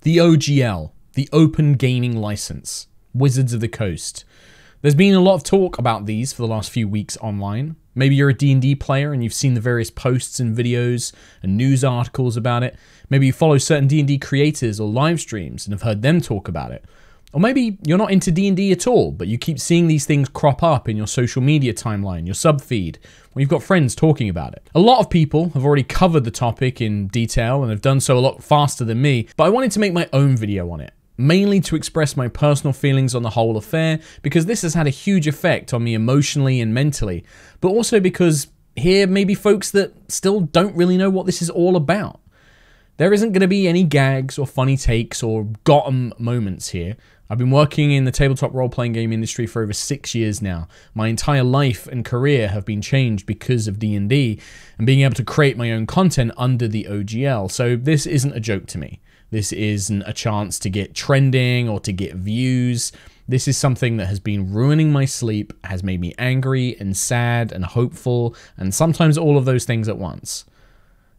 The OGL, the Open Gaming License, Wizards of the Coast. There's been a lot of talk about these for the last few weeks online. Maybe you're a D&D player and you've seen the various posts and videos and news articles about it. Maybe you follow certain D&D creators or live streams and have heard them talk about it. Or maybe you're not into D&D at all, but you keep seeing these things crop up in your social media timeline, your sub feed, when you've got friends talking about it. A lot of people have already covered the topic in detail and have done so a lot faster than me, but I wanted to make my own video on it, mainly to express my personal feelings on the whole affair, because this has had a huge effect on me emotionally and mentally, but also because here may be folks that still don't really know what this is all about. There isn't going to be any gags or funny takes or got-em moments here. I've been working in the tabletop role-playing game industry for over 6 years now. My entire life and career have been changed because of D&D and being able to create my own content under the OGL, so this isn't a joke to me. This isn't a chance to get trending or to get views. This is something that has been ruining my sleep, has made me angry and sad and hopeful, and sometimes all of those things at once.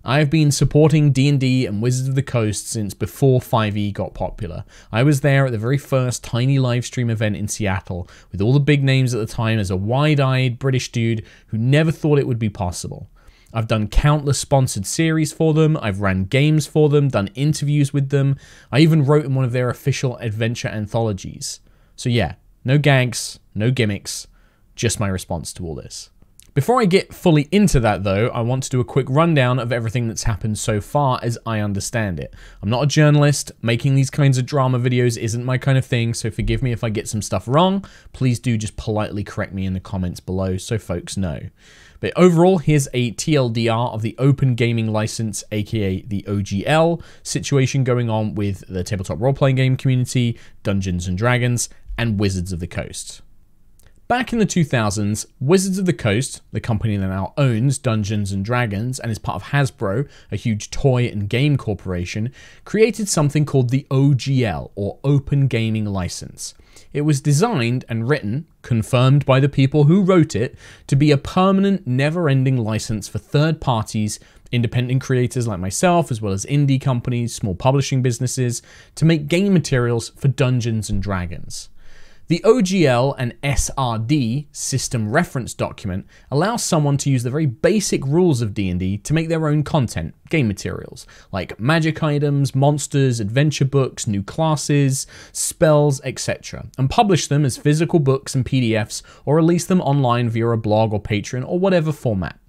I've been supporting D&D and Wizards of the Coast since before 5e got popular. I was there at the very first tiny live stream event in Seattle with all the big names at the time as a wide-eyed British dude who never thought it would be possible. I've done countless sponsored series for them, I've ran games for them, done interviews with them, I even wrote in one of their official adventure anthologies. So yeah, no gags, no gimmicks, just my response to all this. Before I get fully into that though, I want to do a quick rundown of everything that's happened so far as I understand it. I'm not a journalist, making these kinds of drama videos isn't my kind of thing, so forgive me if I get some stuff wrong. Please do just politely correct me in the comments below so folks know. But overall, here's a TLDR of the Open Gaming License, aka the OGL, situation going on with the tabletop role-playing game community, Dungeons & Dragons, and Wizards of the Coast. Back in the 2000s, Wizards of the Coast, the company that now owns Dungeons & Dragons and is part of Hasbro, a huge toy and game corporation, created something called the OGL, or Open Gaming License. It was designed and written, confirmed by the people who wrote it, to be a permanent, never-ending license for third parties, independent creators like myself, as well as indie companies, small publishing businesses, to make game materials for Dungeons & Dragons. The OGL and SRD, System Reference Document, allows someone to use the very basic rules of D&D to make their own content, game materials, like magic items, monsters, adventure books, new classes, spells, etc., and publish them as physical books and PDFs, or release them online via a blog or Patreon or whatever format.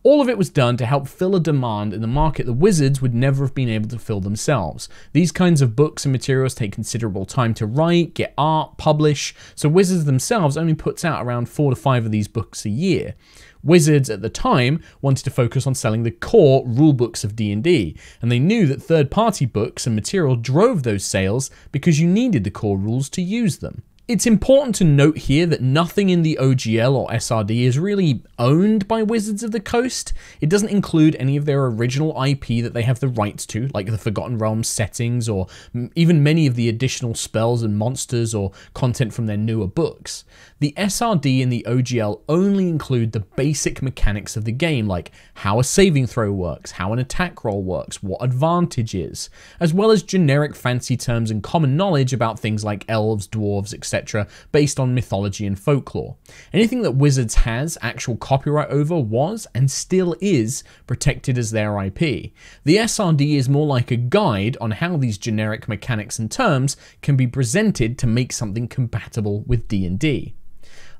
All of it was done to help fill a demand in the market the Wizards would never have been able to fill themselves. These kinds of books and materials take considerable time to write, get art, publish, so Wizards themselves only puts out around 4 to 5 of these books a year. Wizards at the time wanted to focus on selling the core rulebooks of D&D, and they knew that third-party books and material drove those sales because you needed the core rules to use them. It's important to note here that nothing in the OGL or SRD is really owned by Wizards of the Coast. It doesn't include any of their original IP that they have the rights to, like the Forgotten Realms settings, or even many of the additional spells and monsters or content from their newer books. The SRD and the OGL only include the basic mechanics of the game, like how a saving throw works, how an attack roll works, what advantage is, as well as generic fancy terms and common knowledge about things like elves, dwarves, etc., based on mythology and folklore. Anything that Wizards has actual copyright over was, and still is, protected as their IP. The SRD is more like a guide on how these generic mechanics and terms can be presented to make something compatible with D&D.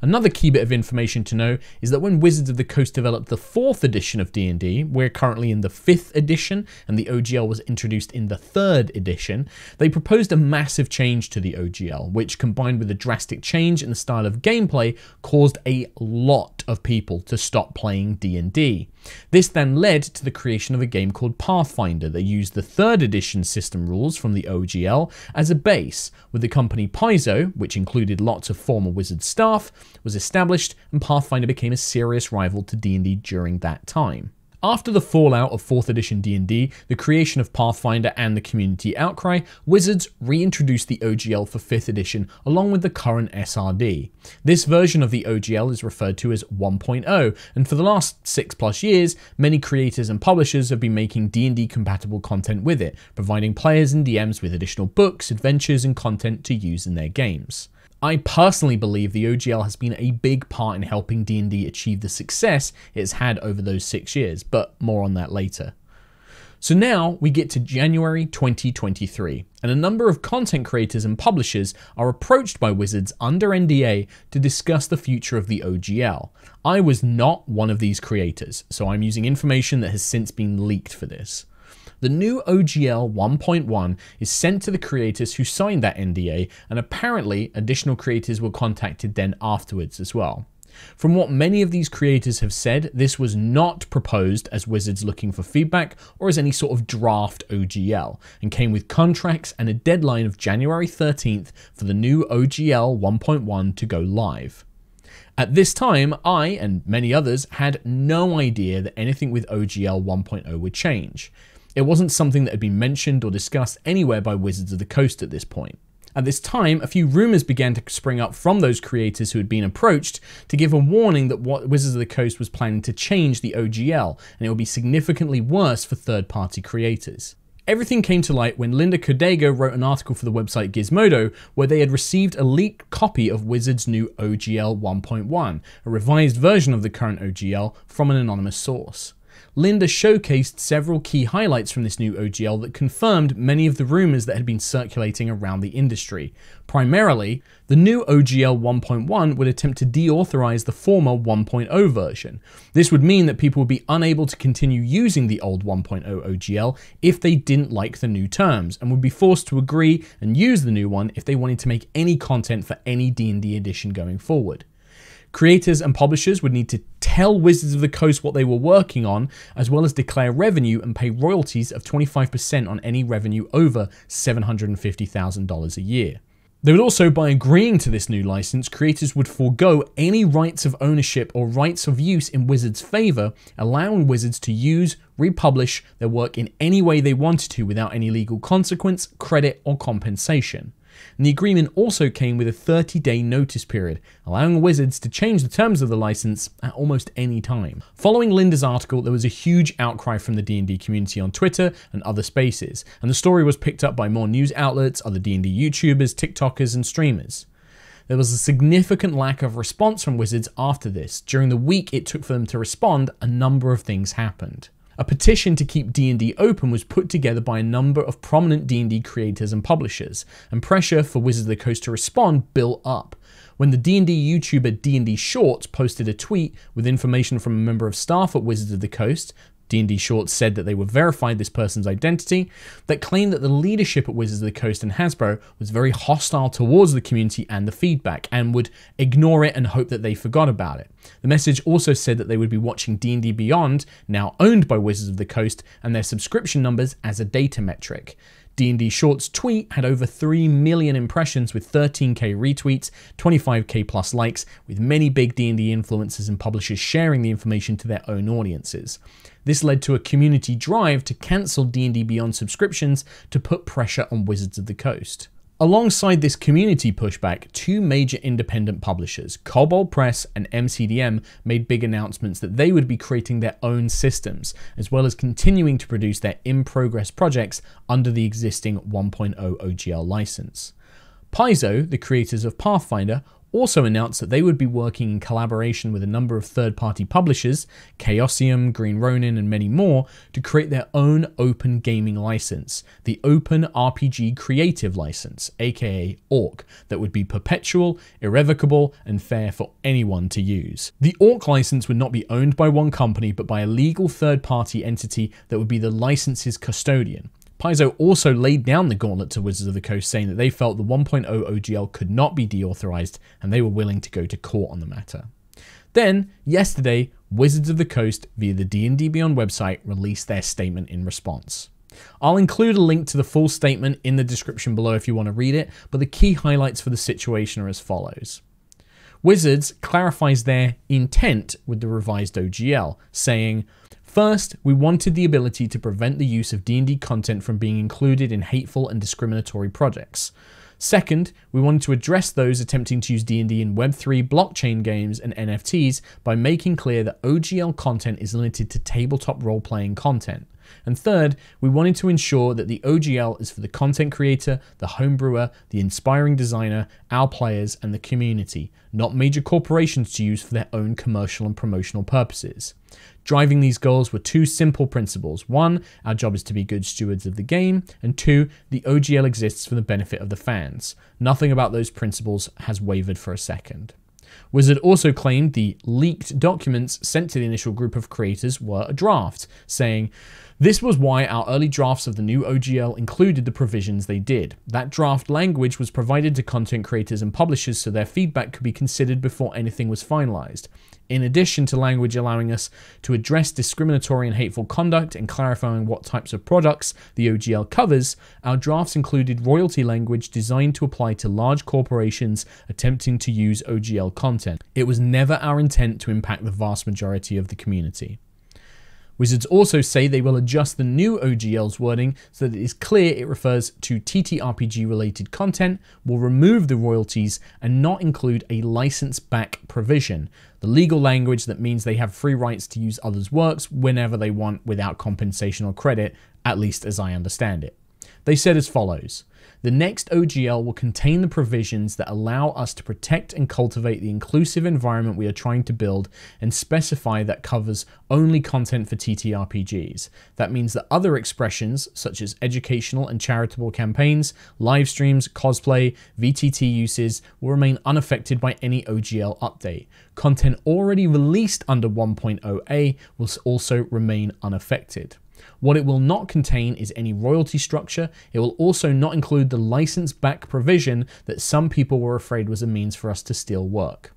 Another key bit of information to know is that when Wizards of the Coast developed the 4th edition of D&D, we're currently in the 5th edition, and the OGL was introduced in the 3rd edition, they proposed a massive change to the OGL, which combined with a drastic change in the style of gameplay, caused a lot of people to stop playing D&D. This then led to the creation of a game called Pathfinder that used the 3rd edition system rules from the OGL as a base, with the company Paizo, which included lots of former Wizards staff, was established, and Pathfinder became a serious rival to D&D during that time. After the fallout of 4th edition D&D, the creation of Pathfinder and the community outcry, Wizards reintroduced the OGL for 5th edition along with the current SRD. This version of the OGL is referred to as 1.0, and for the last 6+ years, many creators and publishers have been making D&D compatible content with it, providing players and DMs with additional books, adventures, and content to use in their games. I personally believe the OGL has been a big part in helping D&D achieve the success it has had over those 6 years, but more on that later. So now we get to January 2023, and a number of content creators and publishers are approached by Wizards under NDA to discuss the future of the OGL. I was not one of these creators, so I'm using information that has since been leaked for this. The new OGL 1.1 is sent to the creators who signed that NDA, and apparently additional creators were contacted then afterwards as well. From what many of these creators have said, this was not proposed as Wizards looking for feedback or as any sort of draft OGL, and came with contracts and a deadline of January 13th for the new OGL 1.1 to go live. At this time, I and many others had no idea that anything with OGL 1.0 would change. It wasn't something that had been mentioned or discussed anywhere by Wizards of the Coast at this point. At this time, a few rumors began to spring up from those creators who had been approached to give a warning that Wizards of the Coast was planning to change the OGL, and it would be significantly worse for third-party creators. Everything came to light when Linda Codego wrote an article for the website Gizmodo where they had received a leaked copy of Wizards' new OGL 1.1, a revised version of the current OGL from an anonymous source. Linda showcased several key highlights from this new OGL that confirmed many of the rumors that had been circulating around the industry. Primarily, the new OGL 1.1 would attempt to deauthorize the former 1.0 version. This would mean that people would be unable to continue using the old 1.0 OGL if they didn't like the new terms, and would be forced to agree and use the new one if they wanted to make any content for any D&D edition going forward. Creators and publishers would need to tell Wizards of the Coast what they were working on, as well as declare revenue and pay royalties of 25% on any revenue over $750,000 a year. They would also, by agreeing to this new license, creators would forego any rights of ownership or rights of use in Wizards' favor, allowing Wizards to use, republish their work in any way they wanted to without any legal consequence, credit, or compensation. And the agreement also came with a 30-day notice period, allowing Wizards to change the terms of the license at almost any time. Following Linda's article, there was a huge outcry from the D&D community on Twitter and other spaces, and the story was picked up by more news outlets, other D&D YouTubers, TikTokers, and streamers. There was a significant lack of response from Wizards after this. During the week it took for them to respond, a number of things happened. A petition to keep D&D open was put together by a number of prominent D&D creators and publishers, and pressure for Wizards of the Coast to respond built up. When the D&D YouTuber DnDShorts posted a tweet with information from a member of staff at Wizards of the Coast, DnDShorts said that they would verify this person's identity, that claimed that the leadership at Wizards of the Coast and Hasbro was very hostile towards the community and the feedback, and would ignore it and hope that they forgot about it. The message also said that they would be watching D&D Beyond, now owned by Wizards of the Coast, and their subscription numbers as a data metric. DnDShorts' tweet had over 3 million impressions with 13k retweets, 25k plus likes, with many big D&D influencers and publishers sharing the information to their own audiences. This led to a community drive to cancel D&D Beyond subscriptions to put pressure on Wizards of the Coast. Alongside this community pushback, two major independent publishers, Kobold Press and MCDM, made big announcements that they would be creating their own systems, as well as continuing to produce their in-progress projects under the existing 1.0 OGL license. Paizo, the creators of Pathfinder, also announced that they would be working in collaboration with a number of third-party publishers, Chaosium, Green Ronin, and many more, to create their own open gaming license, the Open RPG Creative License, aka ORC, that would be perpetual, irrevocable, and fair for anyone to use. The ORC license would not be owned by one company, but by a legal third-party entity that would be the license's custodian. Paizo also laid down the gauntlet to Wizards of the Coast, saying that they felt the 1.0 OGL could not be deauthorized, and they were willing to go to court on the matter. Then, yesterday, Wizards of the Coast, via the D&D Beyond website, released their statement in response. I'll include a link to the full statement in the description below if you want to read it, but the key highlights for the situation are as follows. Wizards clarifies their intent with the revised OGL, saying, First, we wanted the ability to prevent the use of D&D content from being included in hateful and discriminatory projects. Second, we wanted to address those attempting to use D&D in Web3 blockchain games and NFTs by making clear that OGL content is limited to tabletop role-playing content. And third, we wanted to ensure that the OGL is for the content creator, the homebrewer, the inspiring designer, our players, and the community, not major corporations to use for their own commercial and promotional purposes. Driving these goals were two simple principles. One, our job is to be good stewards of the game, and two, the OGL exists for the benefit of the fans. Nothing about those principles has wavered for a second. Wizard also claimed the leaked documents sent to the initial group of creators were a draft, saying, "This was why our early drafts of the new OGL included the provisions they did. That draft language was provided to content creators and publishers so their feedback could be considered before anything was finalized. In addition to language allowing us to address discriminatory and hateful conduct and clarifying what types of products the OGL covers, our drafts included royalty language designed to apply to large corporations attempting to use OGL content. It was never our intent to impact the vast majority of the community." Wizards also say they will adjust the new OGL's wording so that it is clear it refers to TTRPG related content, will remove the royalties, and not include a license back provision, the legal language that means they have free rights to use others' works whenever they want without compensation or credit, at least as I understand it. They said as follows: "The next OGL will contain the provisions that allow us to protect and cultivate the inclusive environment we are trying to build and specify that covers only content for TTRPGs. That means that other expressions, such as educational and charitable campaigns, live streams, cosplay, VTT uses, will remain unaffected by any OGL update. Content already released under 1.0A will also remain unaffected. What it will not contain is any royalty structure. It will also not include the license back provision that some people were afraid was a means for us to steal work."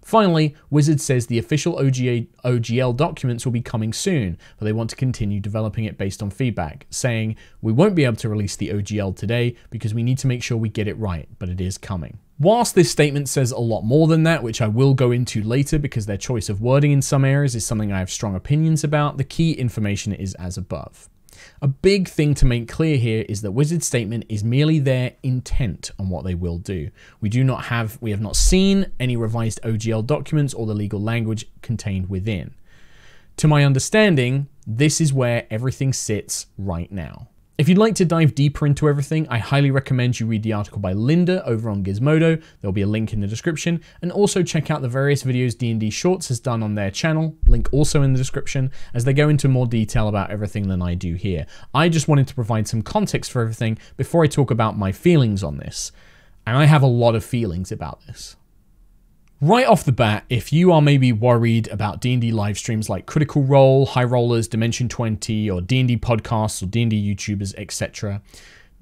Finally, Wizard says the official OGL documents will be coming soon, but they want to continue developing it based on feedback, saying, "We won't be able to release the OGL today because we need to make sure we get it right, but it is coming." Whilst this statement says a lot more than that, which I will go into later because their choice of wording in some areas is something I have strong opinions about, the key information is as above. A big thing to make clear here is that Wizard's statement is merely their intent on what they will do. We have not seen any revised OGL documents or the legal language contained within. To my understanding, this is where everything sits right now. If you'd like to dive deeper into everything, I highly recommend you read the article by Linda over on Gizmodo. There'll be a link in the description, and also check out the various videos DnDShorts has done on their channel, link also in the description, as they go into more detail about everything than I do here. I just wanted to provide some context for everything before I talk about my feelings on this, and I have a lot of feelings about this. Right off the bat, if you are maybe worried about D&D live streams like Critical Role, High Rollers, Dimension 20, or D&D podcasts, or D&D YouTubers, etc.,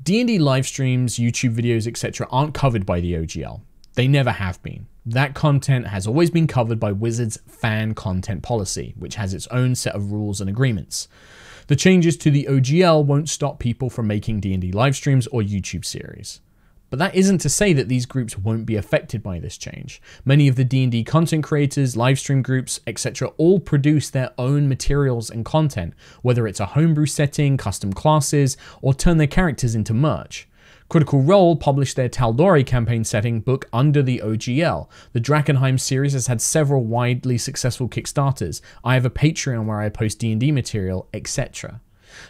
D&D live streams, YouTube videos, etc. aren't covered by the OGL. They never have been. That content has always been covered by Wizards' fan content policy, which has its own set of rules and agreements. The changes to the OGL won't stop people from making D&D live streams or YouTube series. But that isn't to say that these groups won't be affected by this change. Many of the D&D content creators, livestream groups, etc. all produce their own materials and content, whether it's a homebrew setting, custom classes, or turn their characters into merch. Critical Role published their Tal'Dorei campaign setting book under the OGL. The Drakkenheim series has had several widely successful Kickstarters. I have a Patreon where I post D&D material, etc.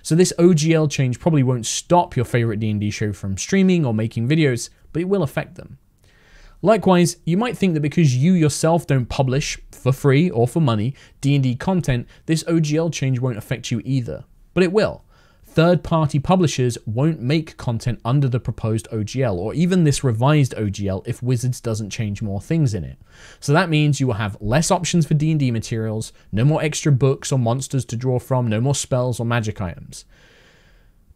So this OGL change probably won't stop your favorite D&D show from streaming or making videos, but it will affect them. Likewise, you might think that because you yourself don't publish, for free or for money, D&D content, this OGL change won't affect you either. But it will. Third-party publishers won't make content under the proposed OGL, or even this revised OGL if Wizards doesn't change more things in it. So that means you will have less options for D&D materials, no more extra books or monsters to draw from, no more spells or magic items.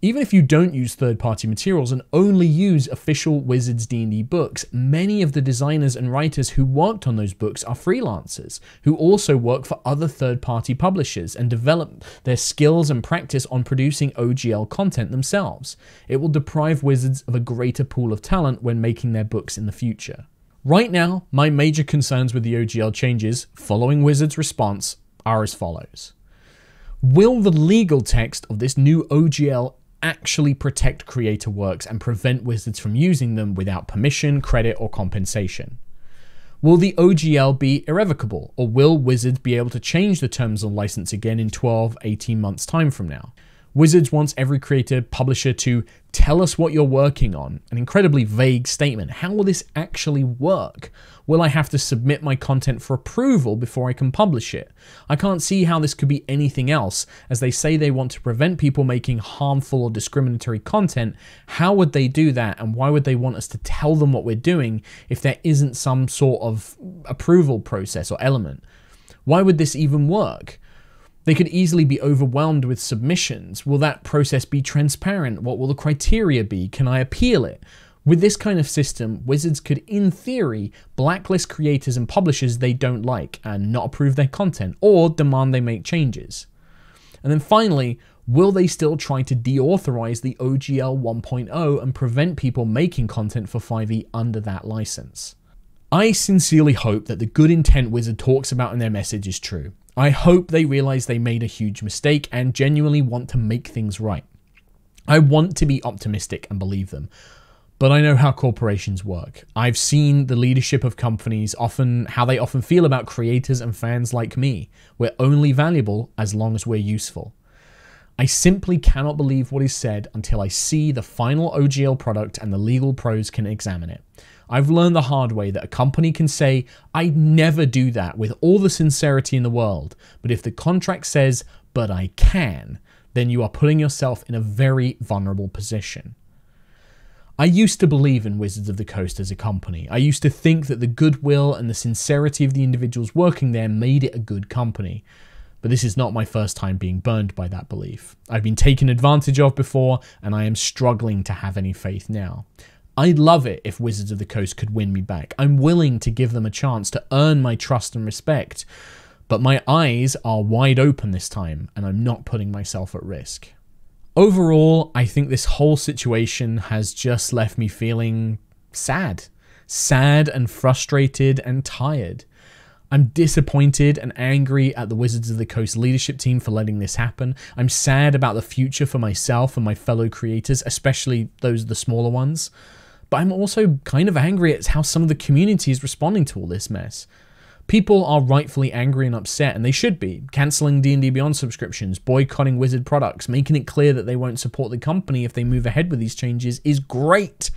Even if you don't use third-party materials and only use official Wizards D&D books, many of the designers and writers who worked on those books are freelancers, who also work for other third-party publishers and develop their skills and practice on producing OGL content themselves. It will deprive Wizards of a greater pool of talent when making their books in the future. Right now, my major concerns with the OGL changes, following Wizards' response, are as follows. Will the legal text of this new OGL actually protect creator works and prevent Wizards from using them without permission, credit, or compensation? Will the OGL be irrevocable, or will Wizards be able to change the terms of license again in 12-18 months' time from now? Wizards wants every creator, publisher to tell us what you're working on. An incredibly vague statement. How will this actually work? Will I have to submit my content for approval before I can publish it? I can't see how this could be anything else, as they say they want to prevent people making harmful or discriminatory content. How would they do that, and why would they want us to tell them what we're doing if there isn't some sort of approval process or element? Why would this even work? They could easily be overwhelmed with submissions. Will that process be transparent? What will the criteria be? Can I appeal it? With this kind of system, Wizards could, in theory, blacklist creators and publishers they don't like and not approve their content, or demand they make changes. And then finally, will they still try to deauthorize the OGL 1.0 and prevent people making content for 5e under that license? I sincerely hope that the good intent Wizard talks about in their message is true. I hope they realize they made a huge mistake and genuinely want to make things right. I want to be optimistic and believe them, but I know how corporations work. I've seen the leadership of companies how they often feel about creators and fans like me. We're only valuable as long as we're useful. I simply cannot believe what is said until I see the final OGL product and the legal pros can examine it. I've learned the hard way that a company can say, "I'd never do that," with all the sincerity in the world. But if the contract says, "but I can," then you are putting yourself in a very vulnerable position. I used to believe in Wizards of the Coast as a company. I used to think that the goodwill and the sincerity of the individuals working there made it a good company. But this is not my first time being burned by that belief. I've been taken advantage of before, and I am struggling to have any faith now. I'd love it if Wizards of the Coast could win me back. I'm willing to give them a chance to earn my trust and respect. But my eyes are wide open this time, and I'm not putting myself at risk. Overall, I think this whole situation has just left me feeling sad. Sad and frustrated and tired. I'm disappointed and angry at the Wizards of the Coast leadership team for letting this happen. I'm sad about the future for myself and my fellow creators, especially those the smaller ones. But I'm also kind of angry at how some of the community is responding to all this mess. People are rightfully angry and upset, and they should be. Cancelling D&D Beyond subscriptions, boycotting Wizard products, making it clear that they won't support the company if they move ahead with these changes is great.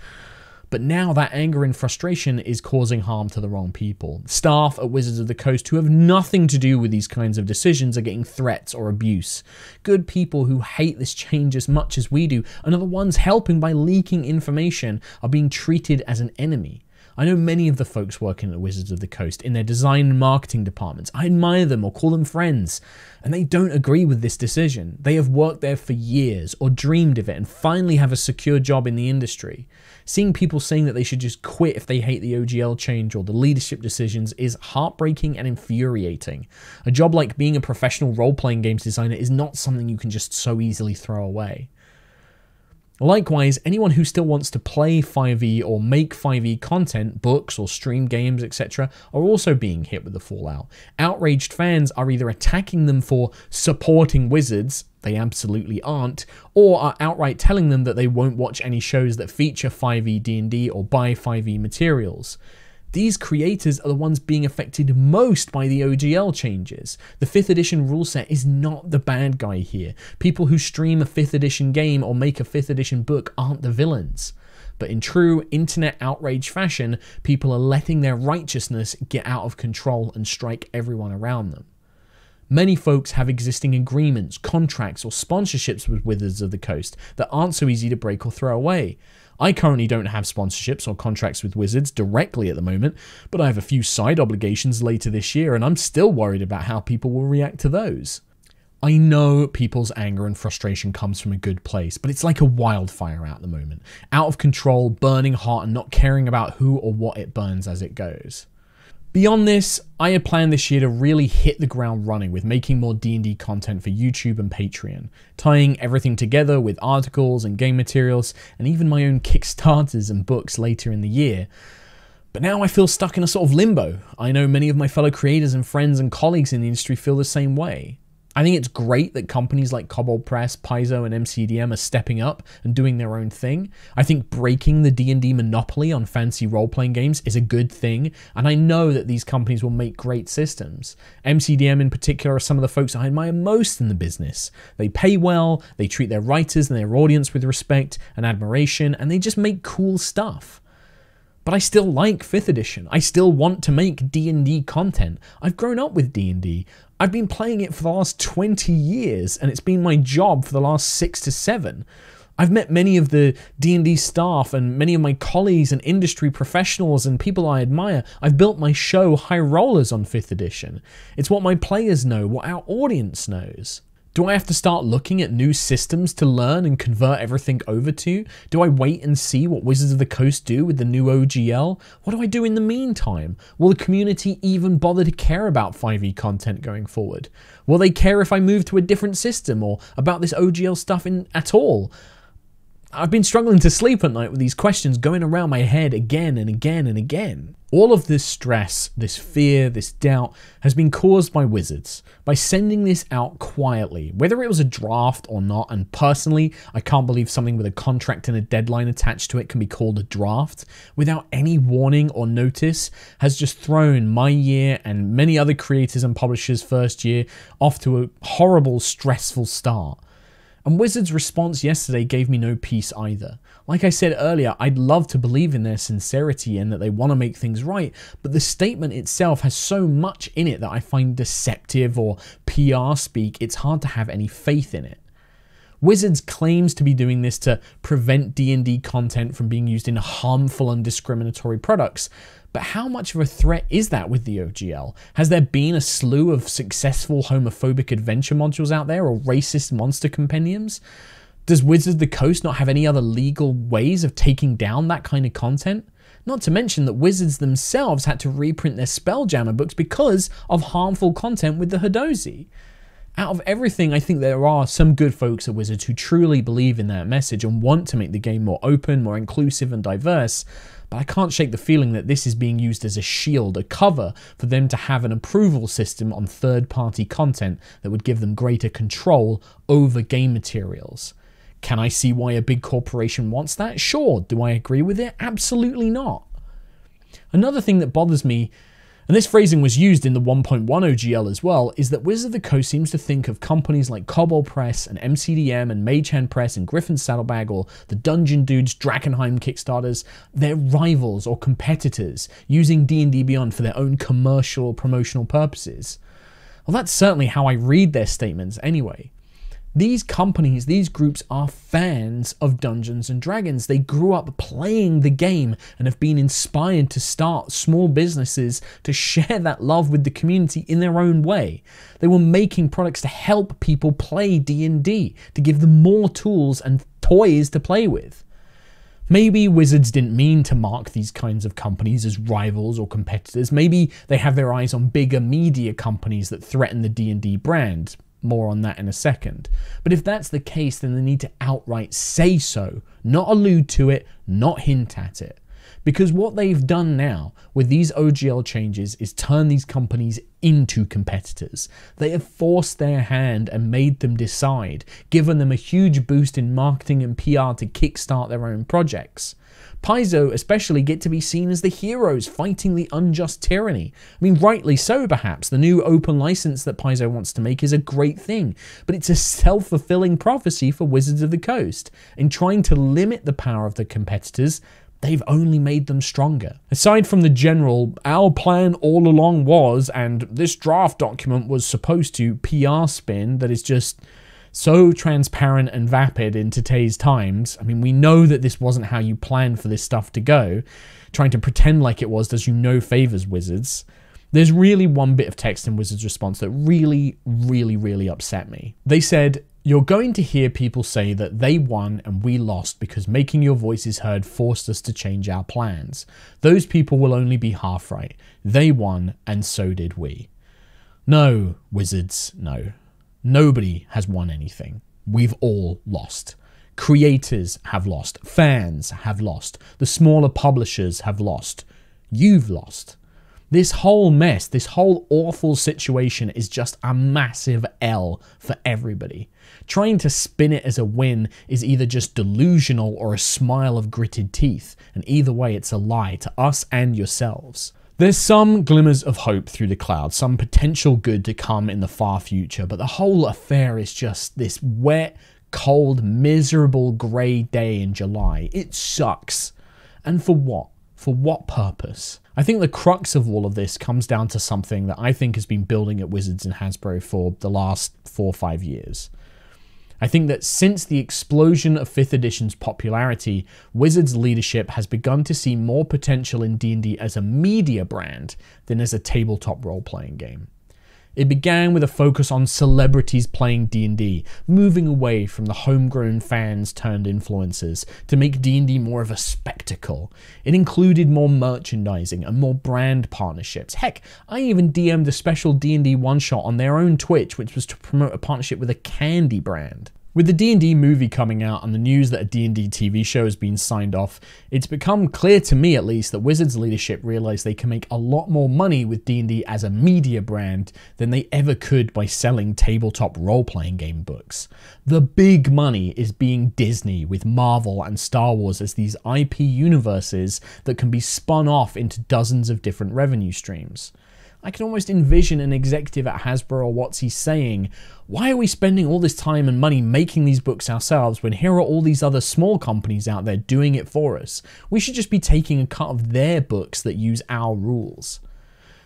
But now that anger and frustration is causing harm to the wrong people. Staff at Wizards of the Coast who have nothing to do with these kinds of decisions are getting threats or abuse. Good people who hate this change as much as we do and are the ones helping by leaking information are being treated as an enemy. I know many of the folks working at Wizards of the Coast in their design and marketing departments. I admire them or call them friends, and they don't agree with this decision. They have worked there for years or dreamed of it and finally have a secure job in the industry. Seeing people saying that they should just quit if they hate the OGL change or the leadership decisions is heartbreaking and infuriating. A job like being a professional role-playing games designer is not something you can just so easily throw away. Likewise, anyone who still wants to play 5e or make 5e content, books or stream games, etc., are also being hit with the fallout. Outraged fans are either attacking them for supporting Wizards, they absolutely aren't, or are outright telling them that they won't watch any shows that feature 5e D&D or buy 5e materials. These creators are the ones being affected most by the OGL changes. The 5th edition rule set is not the bad guy here. People who stream a 5th edition game or make a 5th edition book aren't the villains. But in true internet outrage fashion, people are letting their righteousness get out of control and strike everyone around them. Many folks have existing agreements, contracts, or sponsorships with Wizards of the Coast that aren't so easy to break or throw away. I currently don't have sponsorships or contracts with Wizards directly at the moment, but I have a few side obligations later this year, and I'm still worried about how people will react to those. I know people's anger and frustration comes from a good place, but it's like a wildfire at the moment. Out of control, burning hot, and not caring about who or what it burns as it goes. Beyond this, I had planned this year to really hit the ground running with making more D&D content for YouTube and Patreon, tying everything together with articles and game materials, and even my own Kickstarters and books later in the year. But now I feel stuck in a sort of limbo. I know many of my fellow creators and friends and colleagues in the industry feel the same way. I think it's great that companies like Cobalt Press, Paizo, and MCDM are stepping up and doing their own thing. I think breaking the D&D monopoly on fantasy role-playing games is a good thing, and I know that these companies will make great systems. MCDM in particular are some of the folks I admire most in the business. They pay well, they treat their writers and their audience with respect and admiration, and they just make cool stuff. But I still like 5th edition. I still want to make D&D content. I've grown up with D&D. I've been playing it for the last 20 years, and it's been my job for the last 6 to 7. I've met many of the D&D staff and many of my colleagues and industry professionals and people I admire. I've built my show High Rollers on 5th edition. It's what my players know, what our audience knows. Do I have to start looking at new systems to learn and convert everything over to? Do I wait and see what Wizards of the Coast do with the new OGL? What do I do in the meantime? Will the community even bother to care about 5e content going forward? Will they care if I move to a different system or about this OGL stuff at all? I've been struggling to sleep at night with these questions going around my head again and again and again. All of this stress, this fear, this doubt has been caused by Wizards, by sending this out quietly, whether it was a draft or not, and personally, I can't believe something with a contract and a deadline attached to it can be called a draft, without any warning or notice, has just thrown my year and many other creators and publishers' first year off to a horrible, stressful start. And Wizards' response yesterday gave me no peace either. Like I said earlier, I'd love to believe in their sincerity and that they want to make things right, but the statement itself has so much in it that I find deceptive or PR speak. It's hard to have any faith in it. Wizards claims to be doing this to prevent D&D content from being used in harmful and discriminatory products, but how much of a threat is that with the OGL? Has there been a slew of successful homophobic adventure modules out there or racist monster compendiums? Does Wizards of the Coast not have any other legal ways of taking down that kind of content? Not to mention that Wizards themselves had to reprint their Spelljammer books because of harmful content with the Hadozi. Out of everything, I think there are some good folks at Wizards who truly believe in that message and want to make the game more open, more inclusive and diverse, but I can't shake the feeling that this is being used as a shield, a cover for them to have an approval system on third-party content that would give them greater control over game materials. Can I see why a big corporation wants that? Sure. Do I agree with it? Absolutely not. Another thing that bothers me, and this phrasing was used in the 1.1 OGL as well, is that Wizards of the Coast seems to think of companies like Cobalt Press and MCDM and Magehand Press and Griffin's Saddlebag or the Dungeon Dudes, Drakenheim Kickstarters, their rivals or competitors using D&D Beyond for their own commercial or promotional purposes. Well, that's certainly how I read their statements anyway. These companies, these groups are fans of Dungeons and Dragons. They grew up playing the game and have been inspired to start small businesses to share that love with the community in their own way. They were making products to help people play D&D, to give them more tools and toys to play with. Maybe Wizards didn't mean to mark these kinds of companies as rivals or competitors. Maybe they have their eyes on bigger media companies that threaten the D&D brand. More on that in a second. But if that's the case, then they need to outright say so, not allude to it, not hint at it. Because what they've done now with these OGL changes is turn these companies into competitors. They have forced their hand and made them decide, given them a huge boost in marketing and PR to kickstart their own projects. Paizo especially get to be seen as the heroes fighting the unjust tyranny. I mean, rightly so perhaps. The new open license that Paizo wants to make is a great thing, but it's a self-fulfilling prophecy for Wizards of the Coast. In trying to limit the power of the competitors, they've only made them stronger. Aside from the general, our plan all along was, and this draft document was supposed to, PR spin that is just so transparent and vapid in today's times. I mean, we know that this wasn't how you planned for this stuff to go. Trying to pretend like it was does you no favors, Wizards. There's really one bit of text in Wizards' response that really upset me. They said, "You're going to hear people say that they won and we lost because making your voices heard forced us to change our plans. Those people will only be half right. They won and so did we." No, Wizards, no. Nobody has won anything. We've all lost. Creators have lost. Fans have lost. The smaller publishers have lost. You've lost. This whole mess, this whole awful situation is just a massive L for everybody. Trying to spin it as a win is either just delusional or a smile of gritted teeth, and either way it's a lie to us and yourselves. There's some glimmers of hope through the clouds, some potential good to come in the far future, but the whole affair is just this wet, cold, miserable grey day in July. It sucks. And for what? For what purpose? I think the crux of all of this comes down to something that I think has been building at Wizards and Hasbro for the last 4 or 5 years. I think that since the explosion of 5th edition's popularity, Wizards leadership has begun to see more potential in D&D as a media brand than as a tabletop role-playing game. It began with a focus on celebrities playing D&D, moving away from the homegrown fans turned influencers to make D&D more of a spectacle. It included more merchandising and more brand partnerships. Heck, I even DM'd a special D&D one-shot on their own Twitch, which was to promote a partnership with a candy brand. With the D&D movie coming out and the news that a D&D TV show has been signed off, it's become clear to me at least that Wizards leadership realized they can make a lot more money with D&D as a media brand than they ever could by selling tabletop role-playing game books. The big money is being Disney with Marvel and Star Wars as these IP universes that can be spun off into dozens of different revenue streams. I can almost envision an executive at Hasbro or WotC saying, why are we spending all this time and money making these books ourselves when here are all these other small companies out there doing it for us? We should just be taking a cut of their books that use our rules.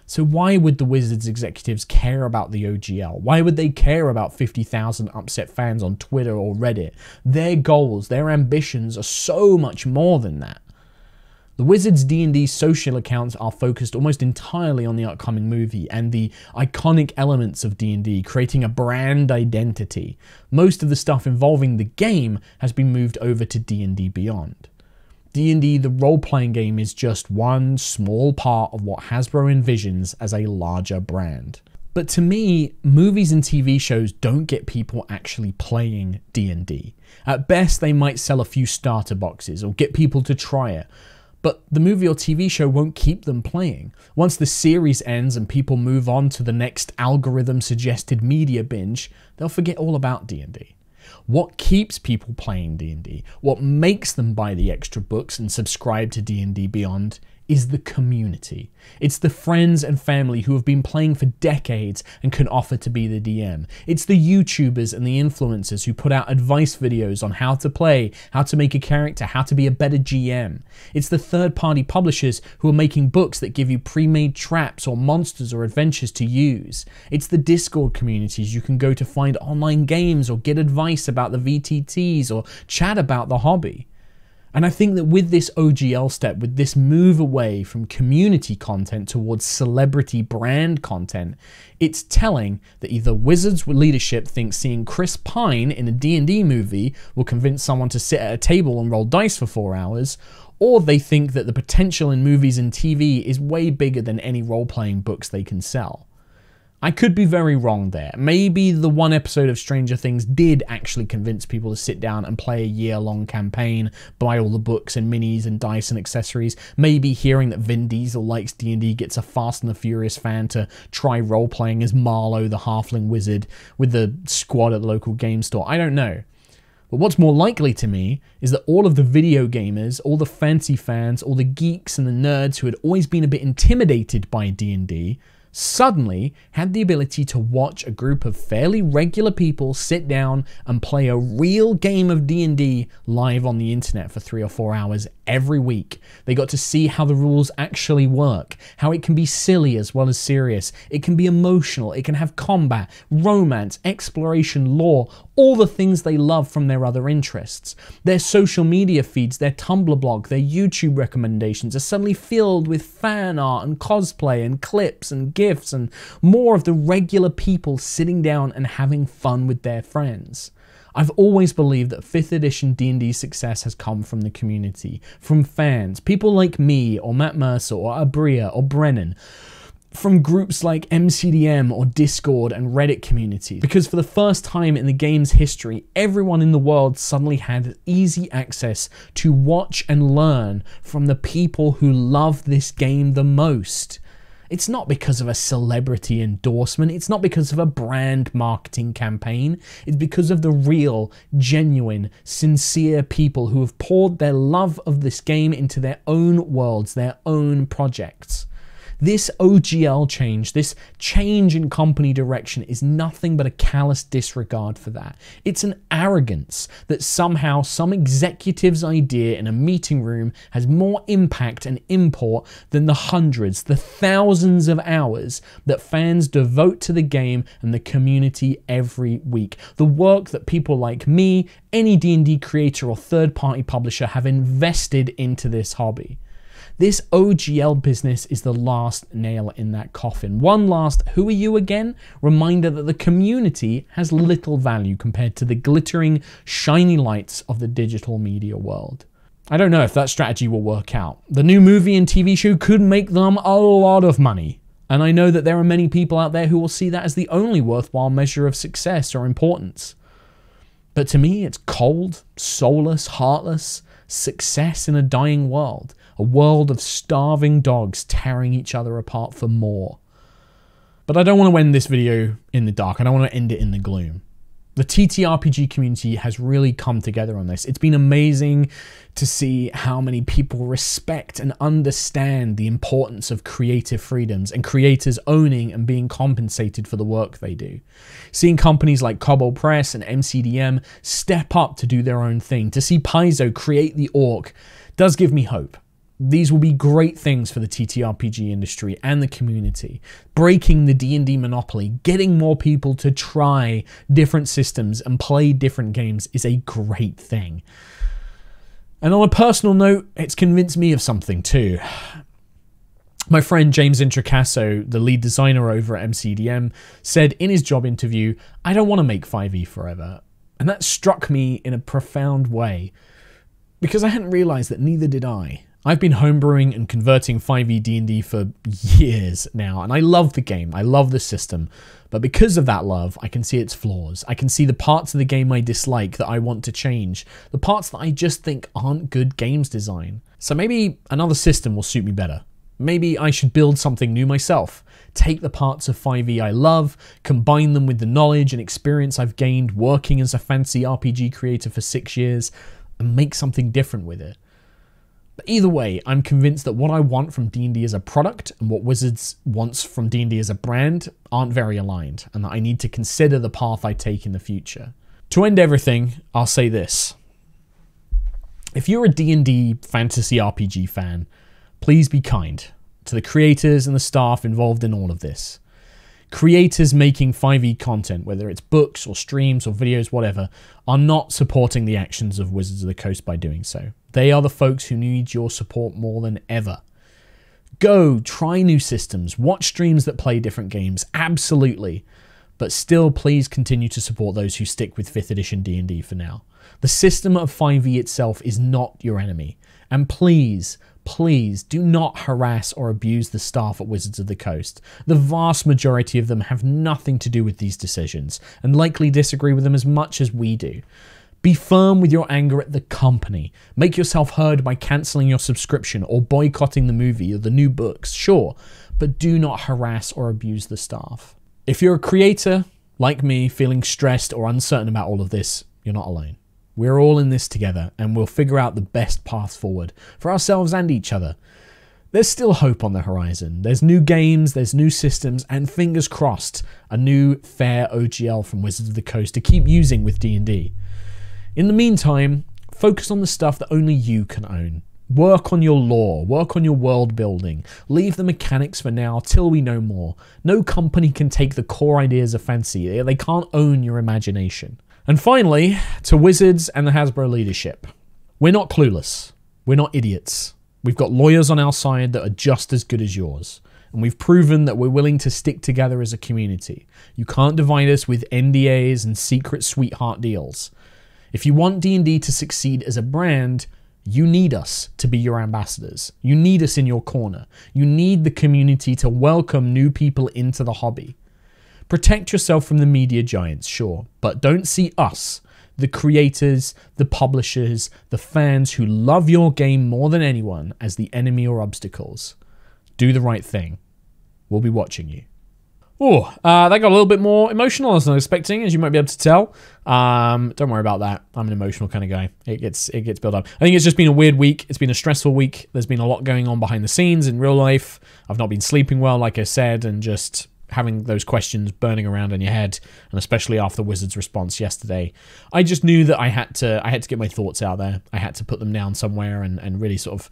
So why would the Wizards executives care about the OGL? Why would they care about 50,000 upset fans on Twitter or Reddit? Their goals, their ambitions are so much more than that. The Wizards D&D social accounts are focused almost entirely on the upcoming movie and the iconic elements of D&D, creating a brand identity. Most of the stuff involving the game has been moved over to D&D Beyond. D&D, the role-playing game, is just one small part of what Hasbro envisions as a larger brand. But to me, movies and TV shows don't get people actually playing D&D. At best, they might sell a few starter boxes or get people to try it. But the movie or TV show won't keep them playing. Once the series ends and people move on to the next algorithm-suggested media binge, they'll forget all about D&D. What keeps people playing D&D, what makes them buy the extra books and subscribe to D&D Beyond, is the community. It's the friends and family who have been playing for decades and can offer to be the DM. It's the YouTubers and the influencers who put out advice videos on how to play, how to make a character, how to be a better GM. It's the third-party publishers who are making books that give you pre-made traps or monsters or adventures to use. It's the Discord communities you can go to find online games or get advice about the VTTs or chat about the hobby. And I think that with this OGL step, with this move away from community content towards celebrity brand content, it's telling that either Wizards leadership thinks seeing Chris Pine in a D&D movie will convince someone to sit at a table and roll dice for 4 hours, or they think that the potential in movies and TV is way bigger than any role-playing books they can sell. I could be very wrong there. Maybe the one episode of Stranger Things did actually convince people to sit down and play a year-long campaign, buy all the books and minis and dice and accessories. Maybe hearing that Vin Diesel likes D&D gets a Fast and the Furious fan to try role-playing as Marlowe the Halfling Wizard with the squad at the local game store. I don't know. But what's more likely to me is that all of the video gamers, all the fancy fans, all the geeks and the nerds who had always been a bit intimidated by D&D suddenly had the ability to watch a group of fairly regular people sit down and play a real game of D&D live on the internet for 3 or 4 hours every week. They got to see how the rules actually work, how it can be silly as well as serious, it can be emotional, it can have combat, romance, exploration, lore, all the things they love from their other interests. Their social media feeds, their Tumblr blog, their YouTube recommendations are suddenly filled with fan art and cosplay and clips and GIFs and more of the regular people sitting down and having fun with their friends. I've always believed that 5th edition D&D success has come from the community, from fans, people like me or Matt Mercer or Abria or Brennan, from groups like MCDM or Discord and Reddit communities, because for the first time in the game's history, everyone in the world suddenly had easy access to watch and learn from the people who love this game the most. It's not because of a celebrity endorsement. It's not because of a brand marketing campaign. It's because of the real, genuine, sincere people who have poured their love of this game into their own worlds, their own projects. This OGL change, this change in company direction is nothing but a callous disregard for that. It's an arrogance that somehow some executive's idea in a meeting room has more impact and import than the hundreds, the thousands of hours that fans devote to the game and the community every week. The work that people like me, any D&D creator or third-party publisher have invested into this hobby. This OGL business is the last nail in that coffin. One last "who are you again?" reminder that the community has little value compared to the glittering, shiny lights of the digital media world. I don't know if that strategy will work out. The new movie and TV show could make them a lot of money. And I know that there are many people out there who will see that as the only worthwhile measure of success or importance. But to me, it's cold, soulless, heartless success in a dying world. A world of starving dogs tearing each other apart for more. But I don't want to end this video in the dark. I don't want to end it in the gloom. The TTRPG community has really come together on this. It's been amazing to see how many people respect and understand the importance of creative freedoms and creators owning and being compensated for the work they do. Seeing companies like Cobble Press and MCDM step up to do their own thing, to see Paizo create the Orc, does give me hope. These will be great things for the TTRPG industry and the community. Breaking the D&D monopoly, getting more people to try different systems and play different games is a great thing. And on a personal note, it's convinced me of something too. My friend James Introcasso, the lead designer over at MCDM, said in his job interview, "I don't want to make 5e forever." And that struck me in a profound way, because I hadn't realized that neither did I. I've been homebrewing and converting 5e D&D for years now, and I love the game, I love the system, but because of that love, I can see its flaws. I can see the parts of the game I dislike that I want to change, the parts that I just think aren't good games design. So maybe another system will suit me better. Maybe I should build something new myself, take the parts of 5e I love, combine them with the knowledge and experience I've gained working as a fantasy RPG creator for 6 years, and make something different with it. But either way, I'm convinced that what I want from D&D as a product and what Wizards wants from D&D as a brand aren't very aligned, and that I need to consider the path I take in the future. To end everything, I'll say this. If you're a D&D fantasy RPG fan, please be kind to the creators and the staff involved in all of this. Creators making 5e content, whether it's books or streams or videos, whatever, are not supporting the actions of Wizards of the Coast by doing so. They are the folks who need your support more than ever. Go, try new systems, watch streams that play different games, absolutely. But still, please continue to support those who stick with 5th edition D&D for now. The system of 5e itself is not your enemy. And please do not harass or abuse the staff at Wizards of the Coast. The vast majority of them have nothing to do with these decisions, and likely disagree with them as much as we do. Be firm with your anger at the company. Make yourself heard by cancelling your subscription or boycotting the movie or the new books, sure, but do not harass or abuse the staff. If you're a creator, like me, feeling stressed or uncertain about all of this, you're not alone. We're all in this together, and we'll figure out the best path forward for ourselves and each other. There's still hope on the horizon. There's new games, there's new systems, and fingers crossed, a new fair OGL from Wizards of the Coast to keep using with D&D. In the meantime, focus on the stuff that only you can own. Work on your lore, work on your world building. Leave the mechanics for now till we know more. No company can take the core ideas of fantasy. They can't own your imagination. And finally, to Wizards and the Hasbro leadership. We're not clueless. We're not idiots. We've got lawyers on our side that are just as good as yours. And we've proven that we're willing to stick together as a community. You can't divide us with NDAs and secret sweetheart deals. If you want D&D to succeed as a brand, you need us to be your ambassadors. You need us in your corner. You need the community to welcome new people into the hobby. Protect yourself from the media giants, sure, but don't see us, the creators, the publishers, the fans who love your game more than anyone, as the enemy or obstacles. Do the right thing. will be watching you. Oh, that got a little bit more emotional than I was expecting, as you might be able to tell. Don't worry about that. I'm an emotional kind of guy. It gets built up. I think it's just been a weird week. It's been a stressful week. There's been a lot going on behind the scenes in real life. I've not been sleeping well, like I said, and just having those questions burning around in your head, and especially after Wizards' response yesterday. I just knew that I had to get my thoughts out there. I had to put them down somewhere and really sort of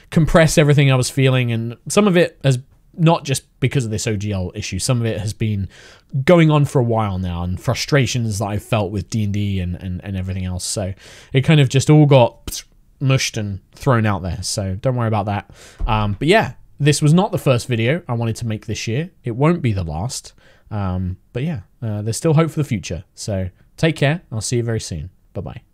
compress everything I was feeling, and some of it has not just because of this OGL issue. Some of it has been going on for a while now, and frustrations that I've felt with D&D and everything else. So it kind of just all got mushed and thrown out there. So don't worry about that. But yeah, this was not the first video I wanted to make this year. It won't be the last. But yeah, there's still hope for the future. So take care. I'll see you very soon. Bye-bye.